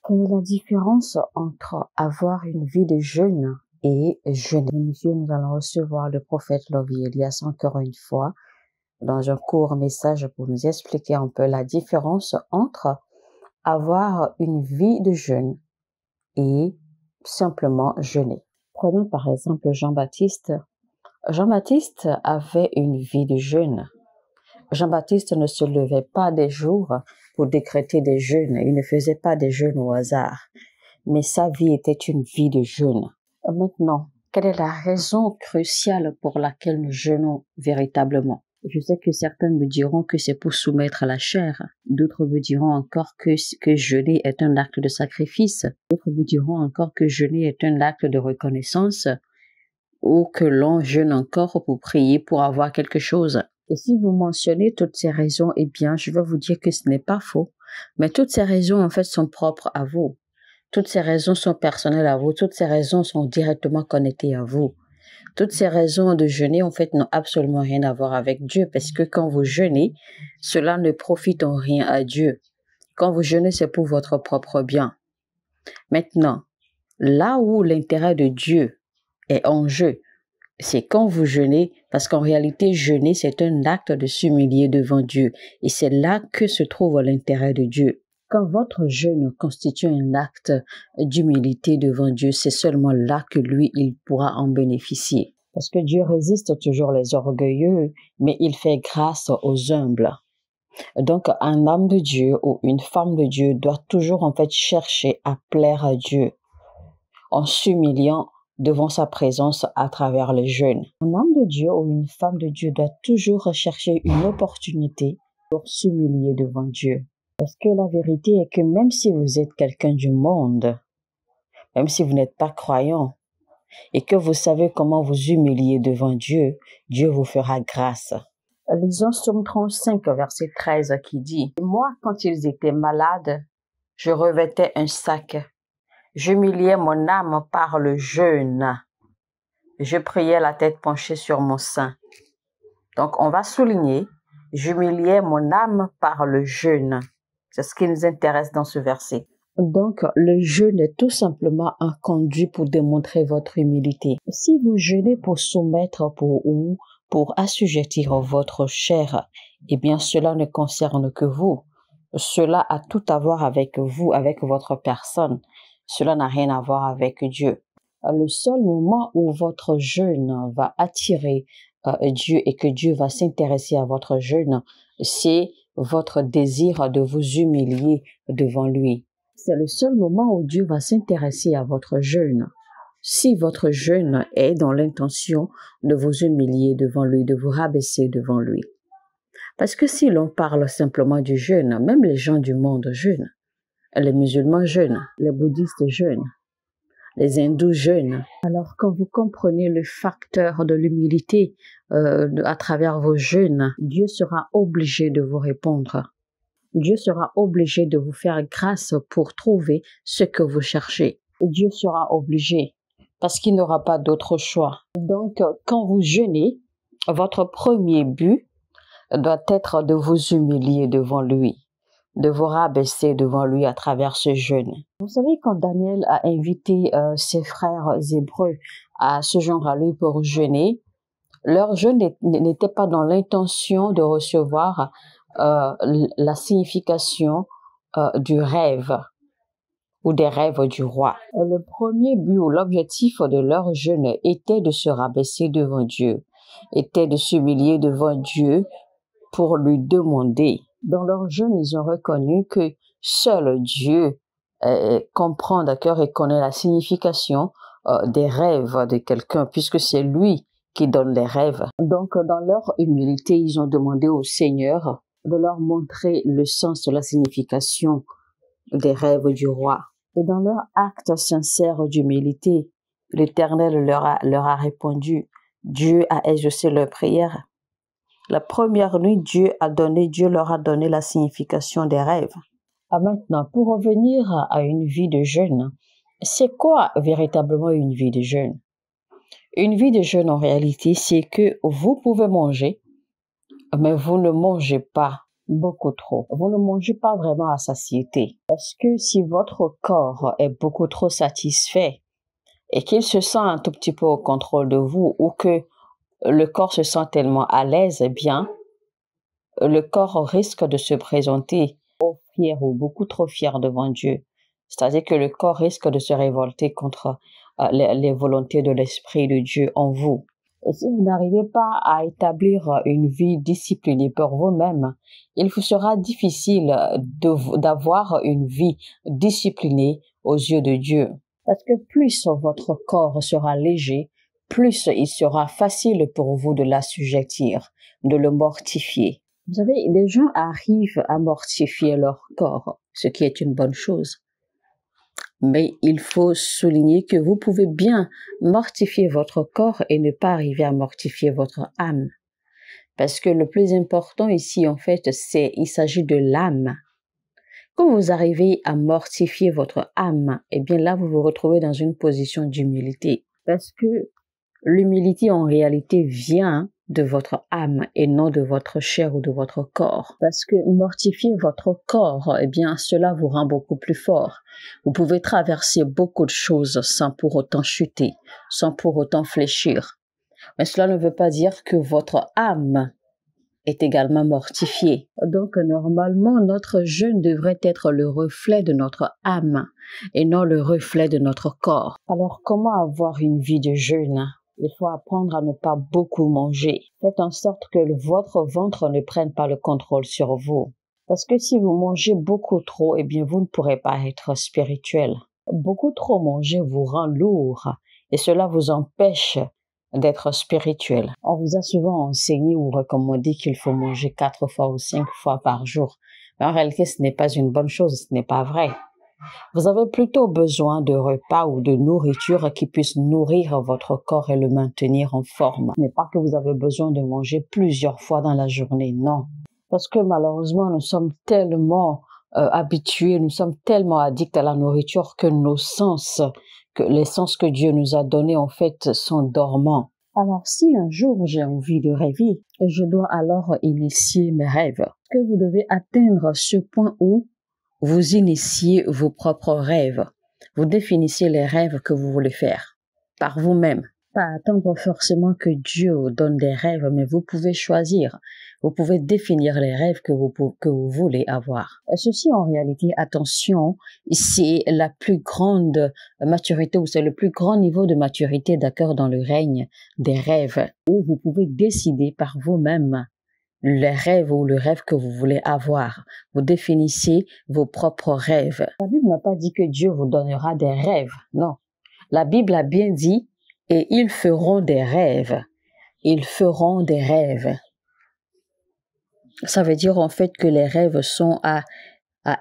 Quelle est la différence entre avoir une vie de jeûne et jeûner? Monsieur, nous allons recevoir le prophète Lovie Elias encore une fois dans un court message pour nous expliquer un peu la différence entre avoir une vie de jeûne et simplement jeûner. Prenons par exemple Jean-Baptiste. Jean-Baptiste avait une vie de jeûne. Jean-Baptiste ne se levait pas des jours pour décréter des jeûnes. Il ne faisait pas des jeûnes au hasard. Mais sa vie était une vie de jeûne. Maintenant, quelle est la raison cruciale pour laquelle nous jeûnons véritablement? Je sais que certains me diront que c'est pour soumettre à la chair. D'autres me diront encore que jeûner est un acte de sacrifice. D'autres me diront encore que jeûner est un acte de reconnaissance ou que l'on jeûne encore pour prier pour avoir quelque chose. Et si vous mentionnez toutes ces raisons, eh bien, je vais vous dire que ce n'est pas faux. Mais toutes ces raisons, en fait, sont propres à vous. Toutes ces raisons sont personnelles à vous. Toutes ces raisons sont directement connectées à vous. Toutes ces raisons de jeûner, en fait, n'ont absolument rien à voir avec Dieu parce que quand vous jeûnez, cela ne profite en rien à Dieu. Quand vous jeûnez, c'est pour votre propre bien. Maintenant, là où l'intérêt de Dieu est en jeu, c'est quand vous jeûnez, parce qu'en réalité, jeûner, c'est un acte de s'humilier devant Dieu. Et c'est là que se trouve l'intérêt de Dieu. Quand votre jeûne constitue un acte d'humilité devant Dieu, c'est seulement là que lui, il pourra en bénéficier. Parce que Dieu résiste toujours les orgueilleux, mais il fait grâce aux humbles. Donc, un homme de Dieu ou une femme de Dieu doit toujours en fait chercher à plaire à Dieu en s'humiliant devant sa présence à travers le jeûne. Un homme de Dieu ou une femme de Dieu doit toujours rechercher une opportunité pour s'humilier devant Dieu. Parce que la vérité est que même si vous êtes quelqu'un du monde, même si vous n'êtes pas croyant, et que vous savez comment vous humilier devant Dieu, Dieu vous fera grâce. Lisons Psaume 35, verset 13 qui dit « Moi, quand ils étaient malades, je revêtais un sac. J'humiliais mon âme par le jeûne. Je priais la tête penchée sur mon sein. » Donc, on va souligner « J'humiliais mon âme par le jeûne. » C'est ce qui nous intéresse dans ce verset. Donc, le jeûne est tout simplement un conduit pour démontrer votre humilité. Si vous jeûnez pour soumettre ou pour assujettir votre chair, eh bien, cela ne concerne que vous. Cela a tout à voir avec vous, avec votre personne. Cela n'a rien à voir avec Dieu. Le seul moment où votre jeûne va attirer Dieu et que Dieu va s'intéresser à votre jeûne, c'est votre désir de vous humilier devant lui. C'est le seul moment où Dieu va s'intéresser à votre jeûne. Si votre jeûne est dans l'intention de vous humilier devant lui, de vous rabaisser devant lui. Parce que si l'on parle simplement du jeûne, même les gens du monde jeûnent. Les musulmans jeûnent, les bouddhistes jeûnent, les hindous jeûnent. Alors quand vous comprenez le facteur de l'humilité à travers vos jeûnes, Dieu sera obligé de vous répondre. Dieu sera obligé de vous faire grâce pour trouver ce que vous cherchez. Dieu sera obligé parce qu'il n'aura pas d'autre choix. Donc, quand vous jeûnez, votre premier but doit être de vous humilier devant lui, de vous rabaisser devant lui à travers ce jeûne. Vous savez, quand Daniel a invité ses frères hébreux à se joindre à lui pour jeûner, leur jeûne n'était pas dans l'intention de recevoir la signification du rêve ou des rêves du roi. Le premier but ou l'objectif de leur jeûne était de se rabaisser devant Dieu, était de s'humilier devant Dieu pour lui demander. Dans leur jeûne, ils ont reconnu que seul Dieu comprend d'accord et connaît la signification des rêves de quelqu'un, puisque c'est lui qui donne les rêves. Donc, dans leur humilité, ils ont demandé au Seigneur de leur montrer le sens de la signification des rêves du roi. Et dans leur acte sincère d'humilité, l'Éternel leur a répondu. Dieu a exaucé leur prière. La première nuit, Dieu leur a donné la signification des rêves. Maintenant, pour revenir à une vie de jeûne, c'est quoi véritablement une vie de jeûne? Une vie de jeûne, en réalité, c'est que vous pouvez manger, mais vous ne mangez pas beaucoup trop. Vous ne mangez pas vraiment à satiété. Parce que si votre corps est beaucoup trop satisfait et qu'il se sent un tout petit peu au contrôle de vous ou que le corps se sent tellement à l'aise, eh bien, le corps risque de se présenter fier ou beaucoup trop fier devant Dieu. C'est-à-dire que le corps risque de se révolter contre les volontés de l'Esprit de Dieu en vous. Et si vous n'arrivez pas à établir une vie disciplinée pour vous-même, il vous sera difficile d'avoir une vie disciplinée aux yeux de Dieu. Parce que plus votre corps sera léger, plus il sera facile pour vous de l'assujettir, de le mortifier. Vous savez, les gens arrivent à mortifier leur corps, ce qui est une bonne chose. Mais il faut souligner que vous pouvez bien mortifier votre corps et ne pas arriver à mortifier votre âme. Parce que le plus important ici, en fait, il s'agit de l'âme. Quand vous arrivez à mortifier votre âme, eh bien là, vous vous retrouvez dans une position d'humilité. Parce que l'humilité, en réalité, vient de votre âme et non de votre chair ou de votre corps. Parce que mortifier votre corps, eh bien, cela vous rend beaucoup plus fort. Vous pouvez traverser beaucoup de choses sans pour autant chuter, sans pour autant fléchir. Mais cela ne veut pas dire que votre âme est également mortifiée. Donc, normalement, notre jeûne devrait être le reflet de notre âme et non le reflet de notre corps. Alors, comment avoir une vie de jeûne? Il faut apprendre à ne pas beaucoup manger. Faites en sorte que votre ventre ne prenne pas le contrôle sur vous. Parce que si vous mangez beaucoup trop, eh bien, vous ne pourrez pas être spirituel. Beaucoup trop manger vous rend lourd et cela vous empêche d'être spirituel. On vous a souvent enseigné ou recommandé qu'il faut manger 4 fois ou 5 fois par jour. Mais en réalité, ce n'est pas une bonne chose, ce n'est pas vrai. Vous avez plutôt besoin de repas ou de nourriture qui puissent nourrir votre corps et le maintenir en forme. Ce n'est pas que vous avez besoin de manger plusieurs fois dans la journée, non. Parce que malheureusement, nous sommes tellement habitués, nous sommes tellement addicts à la nourriture que les sens que Dieu nous a donnés, en fait, sont dormants. Alors, si un jour j'ai envie de rêver, je dois alors initier mes rêves. Que vous devez atteindre ce point où vous initiez vos propres rêves. Vous définissez les rêves que vous voulez faire par vous-même. Pas attendre forcément que Dieu vous donne des rêves, mais vous pouvez choisir. Vous pouvez définir les rêves que vous voulez avoir. Ceci, en réalité, attention, c'est la plus grande maturité ou c'est le plus grand niveau de maturité, d'accord, dans le règne des rêves, où vous pouvez décider par vous-même les rêves ou le rêve que vous voulez avoir. Vous définissez vos propres rêves. La Bible n'a pas dit que Dieu vous donnera des rêves, non. La Bible a bien dit « et ils feront des rêves ». Ils feront des rêves. Ça veut dire en fait que les rêves sont à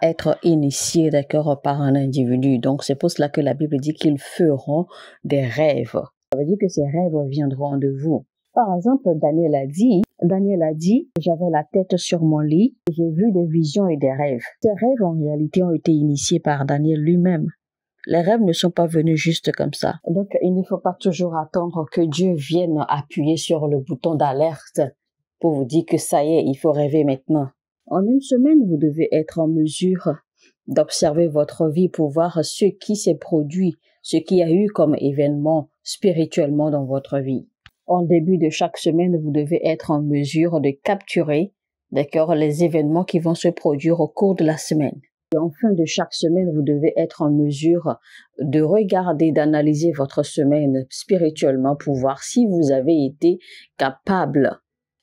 être initiés, d'accord, par un individu. Donc c'est pour cela que la Bible dit qu'ils feront des rêves. Ça veut dire que ces rêves viendront de vous. Par exemple, Daniel a dit, j'avais la tête sur mon lit, j'ai vu des visions et des rêves. Ces rêves, en réalité, ont été initiés par Daniel lui-même. Les rêves ne sont pas venus juste comme ça. Donc, il ne faut pas toujours attendre que Dieu vienne appuyer sur le bouton d'alerte pour vous dire que ça y est, il faut rêver maintenant. En une semaine, vous devez être en mesure d'observer votre vie pour voir ce qui s'est produit, ce qu'il y a eu comme événement spirituellement dans votre vie. En début de chaque semaine, vous devez être en mesure de capturer, d'accord, les événements qui vont se produire au cours de la semaine. Et en fin de chaque semaine, vous devez être en mesure de regarder, d'analyser votre semaine spirituellement pour voir si vous avez été capable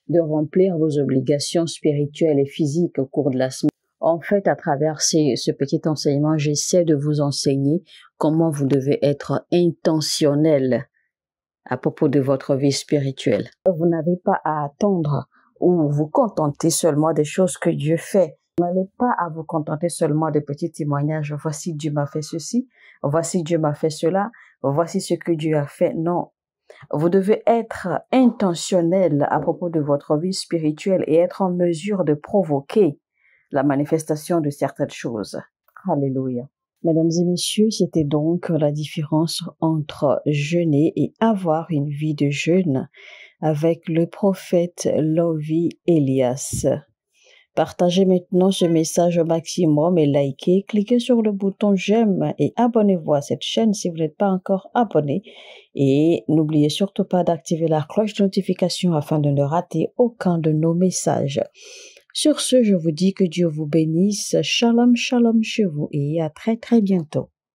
de remplir vos obligations spirituelles et physiques au cours de la semaine. En fait, à travers ce petit enseignement, j'essaie de vous enseigner comment vous devez être intentionnel à propos de votre vie spirituelle. Vous n'avez pas à attendre ou vous contenter seulement des choses que Dieu fait. Vous n'allez pas à vous contenter seulement de petits témoignages. Voici Dieu m'a fait ceci, voici Dieu m'a fait cela, voici ce que Dieu a fait. Non. Vous devez être intentionnel à propos de votre vie spirituelle et être en mesure de provoquer la manifestation de certaines choses. Alléluia. Mesdames et messieurs, c'était donc la différence entre jeûner et avoir une vie de jeûne avec le prophète Lovie Elias. Partagez maintenant ce message au maximum et likez, cliquez sur le bouton j'aime et abonnez-vous à cette chaîne si vous n'êtes pas encore abonné. Et n'oubliez surtout pas d'activer la cloche de notification afin de ne rater aucun de nos messages. Sur ce, je vous dis que Dieu vous bénisse. Shalom, shalom chez vous et à très très bientôt.